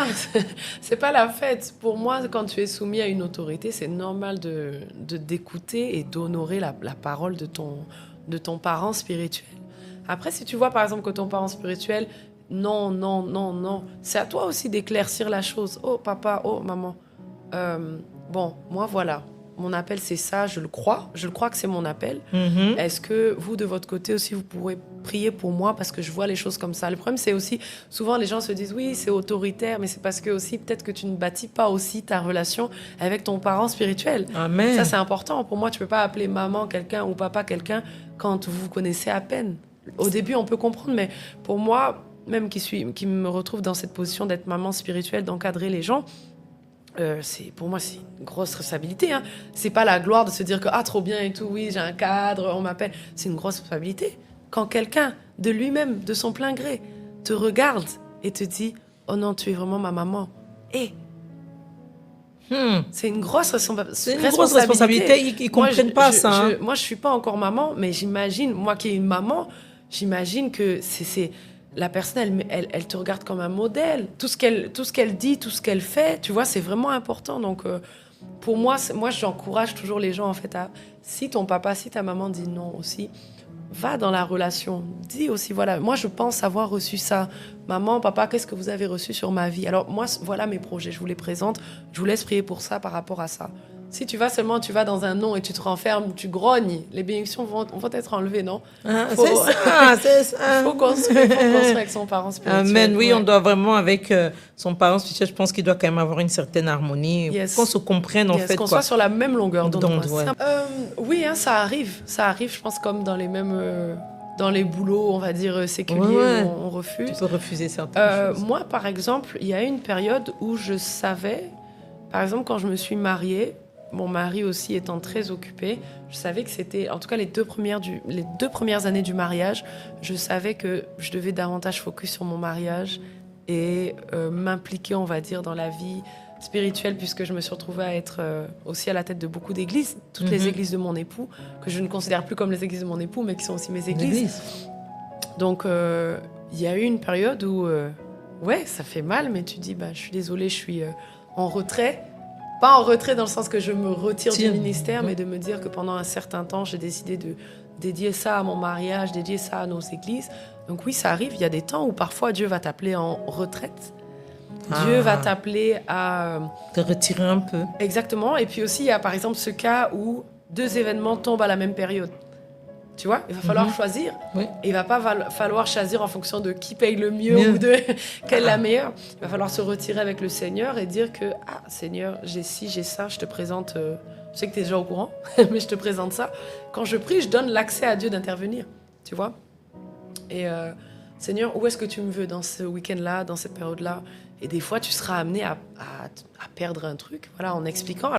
ça. C'est pas la fête. Pour moi, quand tu es soumis à une autorité, c'est normal d'écouter et d'honorer la parole de ton parent spirituel. Après, si tu vois, par exemple, que ton parent spirituel, non, non, non, non, c'est à toi aussi d'éclaircir la chose. Oh, papa, oh, maman. Bon, moi, voilà. Mon appel, c'est ça, je le crois. Je le crois que c'est mon appel. Est-ce que vous, de votre côté aussi, vous pourrez prier pour moi parce que je vois les choses comme ça? Le problème, c'est aussi, souvent, les gens se disent, oui, c'est autoritaire, mais c'est parce que aussi, peut-être que tu ne bâtis pas aussi ta relation avec ton parent spirituel. Amen. Ça, c'est important. Pour moi, tu peux pas appeler maman quelqu'un ou papa quelqu'un quand vous vous connaissez à peine. Au début, on peut comprendre, mais pour moi, même qui me retrouve dans cette position d'être maman spirituelle, d'encadrer les gens, pour moi, c'est une grosse responsabilité. Hein. C'est pas la gloire de se dire que trop bien et tout, oui, j'ai un cadre, on m'appelle. C'est une grosse responsabilité. Quand quelqu'un, de lui-même, de son plein gré, te regarde et te dit « Oh non, tu es vraiment ma maman. » C'est une grosse responsabilité. C'est une grosse responsabilité. Ils comprennent pas ça. Moi, je suis pas encore maman, mais j'imagine, moi qui ai une maman, j'imagine que c'est la personne, elle te regarde comme un modèle. Tout ce qu'elle dit, tout ce qu'elle fait, tu vois, c'est vraiment important. Donc, pour moi, j'encourage toujours les gens, en fait, si ton papa, si ta maman dit non aussi, va dans la relation. Dis aussi, voilà, moi, je pense avoir reçu ça. Maman, papa, qu'est-ce que vous avez reçu sur ma vie? Alors, moi, voilà mes projets, je vous les présente. Je vous laisse prier pour ça, par rapport à ça. Si tu vas dans un non et tu te renfermes, tu grognes, les bénédictions vont être enlevées, non? C'est ça. Il faut construire avec son parent spirituel. Amen. Oui, on doit vraiment, avec son parent spirituel, je pense qu'il doit quand même avoir une certaine harmonie. Qu'on se comprenne, en fait. Qu'on soit sur la même longueur d'onde. Ouais. Oui, hein, ça arrive. Ça arrive, je pense, comme dans les mêmes... dans les boulots, on va dire, séculiers, où on refuse. Tu peux refuser certaines choses. Moi, par exemple, il y a eu une période où je savais... Par exemple, quand je me suis mariée, mon mari aussi étant très occupé, je savais que c'était, en tout cas les deux premières années du mariage, je savais que je devais davantage focus sur mon mariage et m'impliquer, on va dire, dans la vie spirituelle, puisque je me suis retrouvée à être aussi à la tête de beaucoup d'églises, toutes les églises de mon époux, que je ne considère plus comme les églises de mon époux, mais qui sont aussi mes églises. Donc, il y a eu une période où, ouais, ça fait mal, mais tu dis, je suis désolée, je suis en retrait. Pas en retrait dans le sens que je me retire du ministère, mais de me dire que pendant un certain temps, j'ai décidé de dédier ça à mon mariage, dédier ça à nos églises. Donc oui, ça arrive, il y a des temps où parfois Dieu va t'appeler en retraite. Dieu va t'appeler à... te retirer un peu. Exactement. Et puis aussi, il y a par exemple ce cas où 2 événements tombent à la même période. Tu vois, il va falloir choisir. Oui. Et il ne va pas falloir choisir en fonction de qui paye le mieux ou de quelle est la meilleure. Il va falloir se retirer avec le Seigneur et dire que, Seigneur, j'ai ci, j'ai ça, je te présente... je sais que tu es déjà au courant, mais je te présente ça. Quand je prie, je donne l'accès à Dieu d'intervenir. Tu vois? Et Seigneur, où est-ce que tu me veux dans ce week-end-là, dans cette période-là? Et des fois, tu seras amené à perdre un truc, voilà, en expliquant.